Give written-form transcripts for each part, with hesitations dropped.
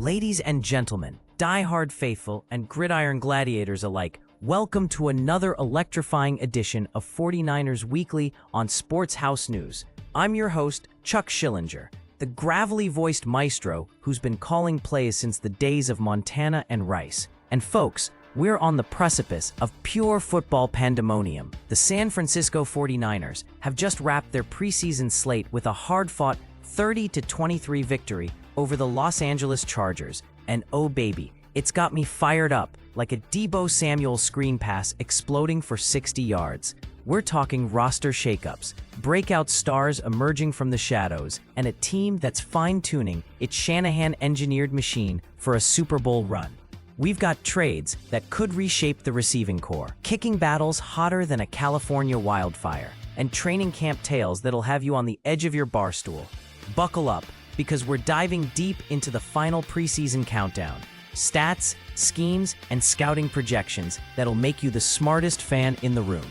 Ladies and gentlemen, die-hard faithful and gridiron gladiators alike, welcome to another electrifying edition of 49ers Weekly on Sports House News. I'm your host, Chuck Schillinger, the gravelly-voiced maestro who's been calling plays since the days of Montana and Rice. And folks, we're on the precipice of pure football pandemonium. The San Francisco 49ers have just wrapped their preseason slate with a hard-fought 30-23 victory over the Los Angeles Chargers. And oh baby, it's got me fired up like a Deebo Samuel screen pass exploding for 60 yards. We're talking roster shakeups, breakout stars emerging from the shadows, and a team that's fine-tuning its Shanahan-engineered machine for a Super Bowl run. We've got trades that could reshape the receiving core, kicking battles hotter than a California wildfire, and training camp tales that'll have you on the edge of your bar stool. Buckle up, because we're diving deep into the final preseason countdown. Stats, schemes, and scouting projections that'll make you the smartest fan in the room.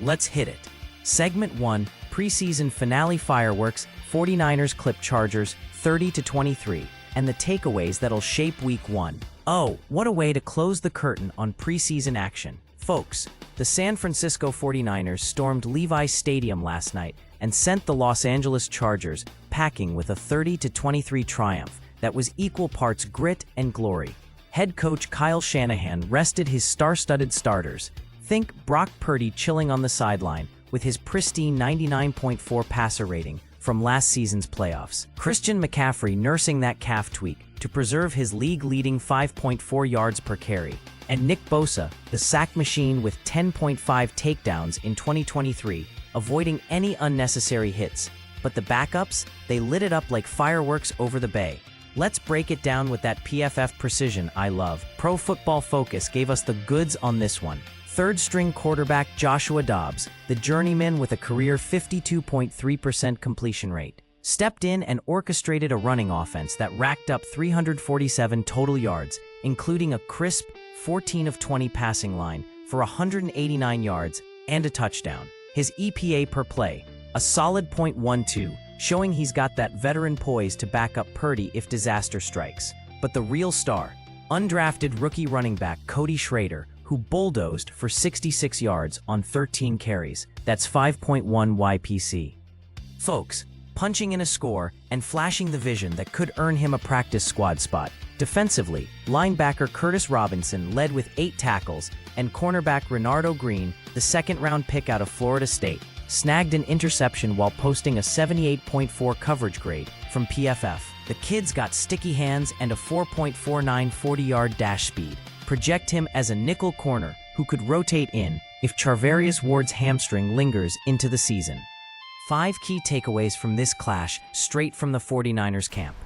Let's hit it. Segment 1, preseason finale fireworks, 49ers clip Chargers 30-23, and the takeaways that'll shape Week 1. Oh, what a way to close the curtain on preseason action. Folks, the San Francisco 49ers stormed Levi's Stadium last night and sent the Los Angeles Chargers packing with a 30-23 triumph that was equal parts grit and glory. Head coach Kyle Shanahan rested his star-studded starters. Think Brock Purdy chilling on the sideline with his pristine 99.4 passer rating from last season's playoffs. Christian McCaffrey nursing that calf tweak to preserve his league-leading 5.4 yards per carry. And Nick Bosa, the sack machine with 10.5 takedowns in 2023, avoiding any unnecessary hits. But the backups, they lit it up like fireworks over the bay. Let's break it down with that PFF precision I love. Pro Football Focus gave us the goods on this one. Third-string quarterback Joshua Dobbs, the journeyman with a career 52.3% completion rate, stepped in and orchestrated a running offense that racked up 347 total yards, including a crisp 14 of 20 passing line for 189 yards and a touchdown. His EPA per play, a solid .12, showing he's got that veteran poise to back up Purdy if disaster strikes. But the real star, undrafted rookie running back Cody Schrader, who bulldozed for 66 yards on 13 carries. That's 5.1 YPC. Folks, punching in a score and flashing the vision that could earn him a practice squad spot. Defensively, linebacker Curtis Robinson led with 8 tackles, and cornerback Renardo Green, the second-round pick out of Florida State, snagged an interception while posting a 78.4 coverage grade from PFF. The kid's got sticky hands and a 4.49 40-yard dash speed. Project him as a nickel corner who could rotate in if Charvarius Ward's hamstring lingers into the season. 5 key takeaways from this clash straight from the 49ers camp.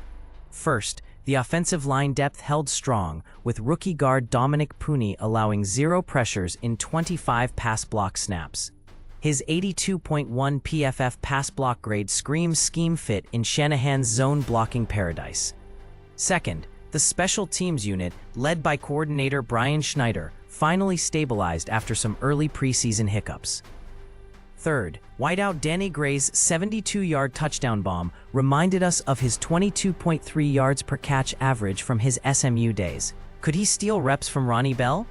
First, the offensive line depth held strong, with rookie guard Dominic Puni allowing 0 pressures in 25 pass block snaps. His 82.1 PFF pass block grade screams scheme fit in Shanahan's zone blocking paradise. Second, the special teams unit, led by coordinator Brian Schneider, finally stabilized after some early preseason hiccups. Third, wideout Danny Gray's 72-yard touchdown bomb reminded us of his 22.3 yards per catch average from his SMU days. Could he steal reps from Ronnie Bell?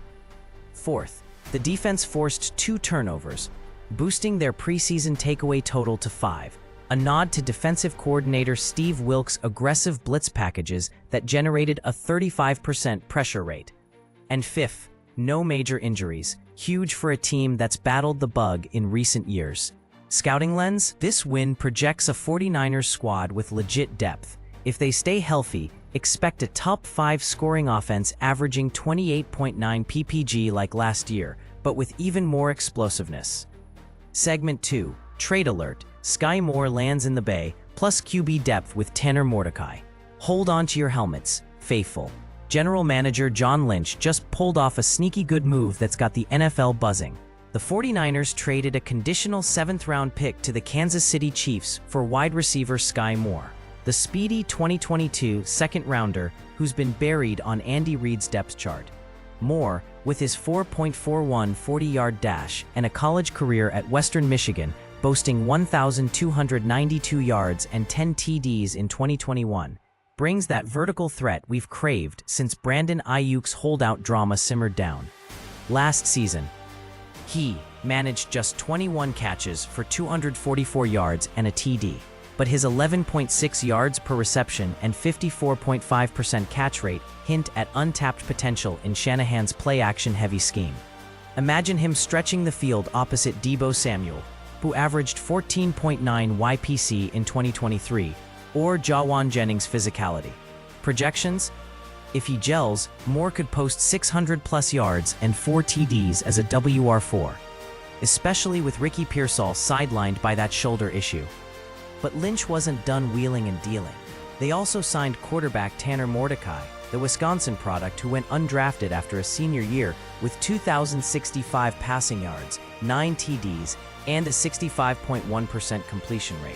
Fourth, the defense forced 2 turnovers, boosting their preseason takeaway total to 5. A nod to defensive coordinator Steve Wilks' aggressive blitz packages that generated a 35% pressure rate. And fifth, no major injuries, huge for a team that's battled the bug in recent years. Scouting lens, this win projects a 49ers squad with legit depth. If they stay healthy, expect a top 5 scoring offense averaging 28.9 PPG like last year, but with even more explosiveness. Segment 2, Trade Alert. Sky Moore lands in the Bay, plus QB depth with Tanner Mordecai. Hold on to your helmets, faithful. General Manager John Lynch just pulled off a sneaky good move that's got the NFL buzzing. The 49ers traded a conditional 7th-round pick to the Kansas City Chiefs for wide receiver Sky Moore, the speedy 2022 second-rounder who's been buried on Andy Reid's depth chart. Moore, with his 4.41 40-yard dash and a college career at Western Michigan, boasting 1,292 yards and 10 TDs in 2021, brings that vertical threat we've craved since Brandon Ayuk's holdout drama simmered down. Last season, he managed just 21 catches for 244 yards and a TD, but his 11.6 yards per reception and 54.5% catch rate hint at untapped potential in Shanahan's play-action-heavy scheme. Imagine him stretching the field opposite Deebo Samuel, who averaged 14.9 YPC in 2023, or Jawan Jennings' physicality. Projections? If he gels, Moore could post 600-plus yards and 4 TDs as a WR4, especially with Ricky Pearsall sidelined by that shoulder issue. But Lynch wasn't done wheeling and dealing. They also signed quarterback Tanner Mordecai, the Wisconsin product who went undrafted after a senior year with 2,065 passing yards, 9 TDs, and a 65.1% completion rate.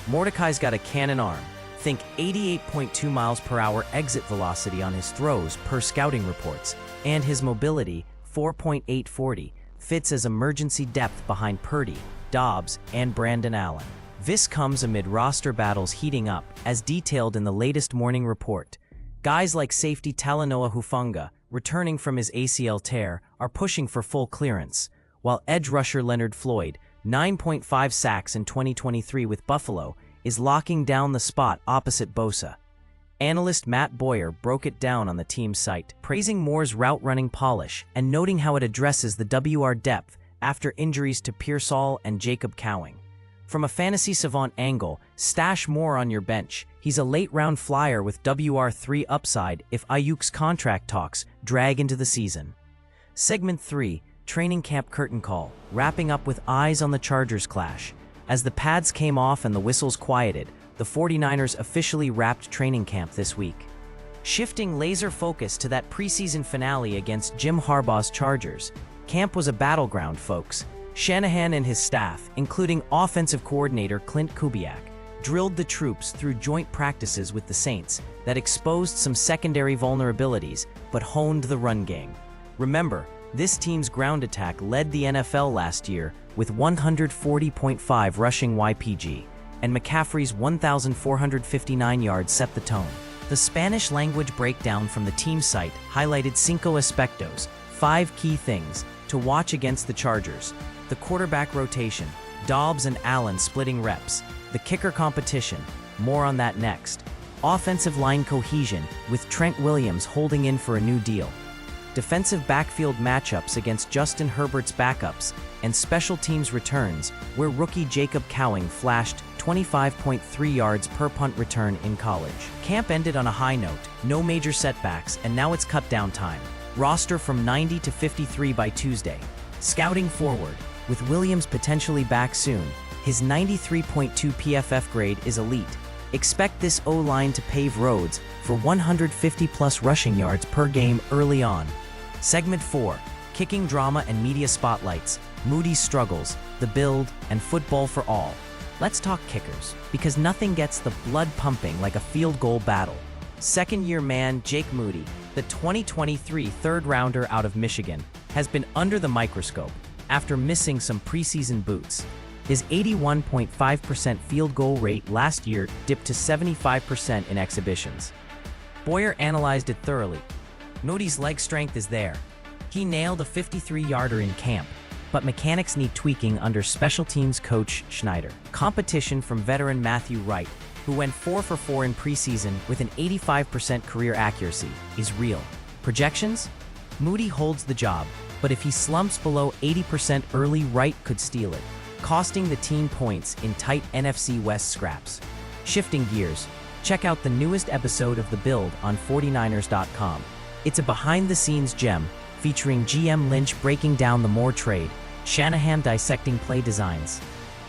Mordecai's got a cannon arm. Think 88.2 miles per hour exit velocity on his throws per scouting reports, and his mobility, 4.840, fits as emergency depth behind Purdy, Dobbs, and Brandon Allen. This comes amid roster battles heating up, as detailed in the latest morning report. Guys like safety Talanoa Hufanga, returning from his ACL tear, are pushing for full clearance, while edge rusher Leonard Floyd, 9.5 sacks in 2023 with Buffalo, is locking down the spot opposite Bosa. Analyst Matt Boyer broke it down on the team's site, praising Moore's route-running polish and noting how it addresses the WR depth after injuries to Pearsall and Jacob Cowing. From a fantasy savant angle, stash Moore on your bench. He's a late-round flyer with WR3 upside if Ayuk's contract talks drag into the season. Segment 3, Training Camp Curtain Call, wrapping up with eyes on the Chargers clash. As the pads came off and the whistles quieted, the 49ers officially wrapped training camp this week. Shifting laser focus to that preseason finale against Jim Harbaugh's Chargers, camp was a battleground, folks. Shanahan and his staff, including offensive coordinator Clint Kubiak, drilled the troops through joint practices with the Saints that exposed some secondary vulnerabilities but honed the run game. Remember, this team's ground attack led the NFL last year with 140.5 rushing YPG, and McCaffrey's 1,459 yards set the tone. The Spanish-language breakdown from the team site highlighted cinco aspectos, 5 key things, to watch against the Chargers. The quarterback rotation, Dobbs and Allen splitting reps. The kicker competition, more on that next. Offensive line cohesion, with Trent Williams holding in for a new deal. Defensive backfield matchups against Justin Herbert's backups, and special teams returns, where rookie Jacob Cowing flashed 25.3 yards per punt return in college. Camp ended on a high note, no major setbacks, and now it's cut down time. Roster from 90 to 53 by Tuesday. Scouting forward, with Williams potentially back soon, his 93.2 PFF grade is elite. Expect this O-line to pave roads for 150-plus rushing yards per game early on. Segment 4, Kicking Drama and Media Spotlights, Moody's Struggles, The Build, and Football for All. Let's talk kickers, because nothing gets the blood pumping like a field goal battle. Second-year man Jake Moody, the 2023 third-rounder out of Michigan, has been under the microscope after missing some preseason boots. His 81.5% field goal rate last year dipped to 75% in exhibitions. Boyer analyzed it thoroughly. Moody's leg strength is there. He nailed a 53-yarder in camp, but mechanics need tweaking under special teams coach Schneider. Competition from veteran Matthew Wright, who went 4 for 4 in preseason with an 85% career accuracy, is real. Projections? Moody holds the job, but if he slumps below 80% early, Wright could steal it, costing the team points in tight NFC West scraps. Shifting gears, check out the newest episode of The Build on 49ers.com. It's a behind-the-scenes gem featuring GM Lynch breaking down the Moore trade, Shanahan dissecting play designs,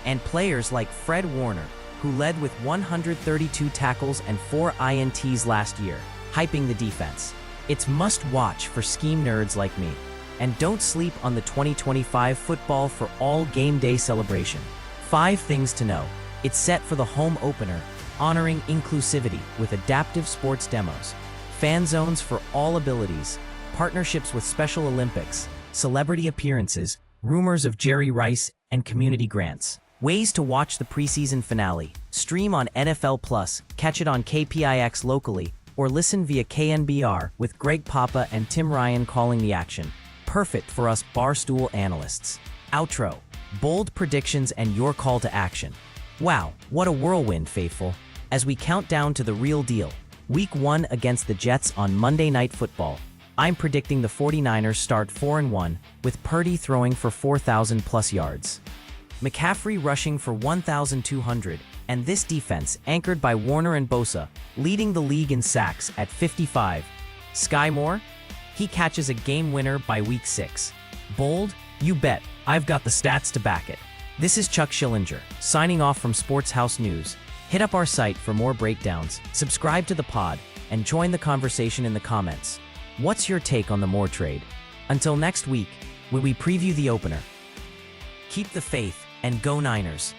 and players like Fred Warner, who led with 132 tackles and 4 INTs last year, hyping the defense. It's must-watch for scheme nerds like me. And don't sleep on the 2025 Football for All game day celebration. 5 things to know. It's set for the home opener, honoring inclusivity with adaptive sports demos, fan zones for all abilities, partnerships with Special Olympics, celebrity appearances, rumors of Jerry Rice, and community grants. Ways to watch the preseason finale. Stream on NFL Plus, catch it on KPIX locally, or listen via KNBR with Greg Papa and Tim Ryan calling the action. Perfect for us Barstool analysts. Outro. Bold predictions and your call to action. Wow, what a whirlwind, faithful. As we count down to the real deal. Week 1 against the Jets on Monday Night Football. I'm predicting the 49ers start 4-1, with Purdy throwing for 4,000+ yards. McCaffrey rushing for 1,200, and this defense, anchored by Warner and Bosa, leading the league in sacks at 55. Sky Moore? He catches a game winner by week 6. Bold? You bet. I've got the stats to back it. This is Chuck Schillinger, signing off from Sports House News. Hit up our site for more breakdowns, subscribe to the pod, and join the conversation in the comments. What's your take on the Moore trade? Until next week, when we preview the opener. Keep the faith and go Niners.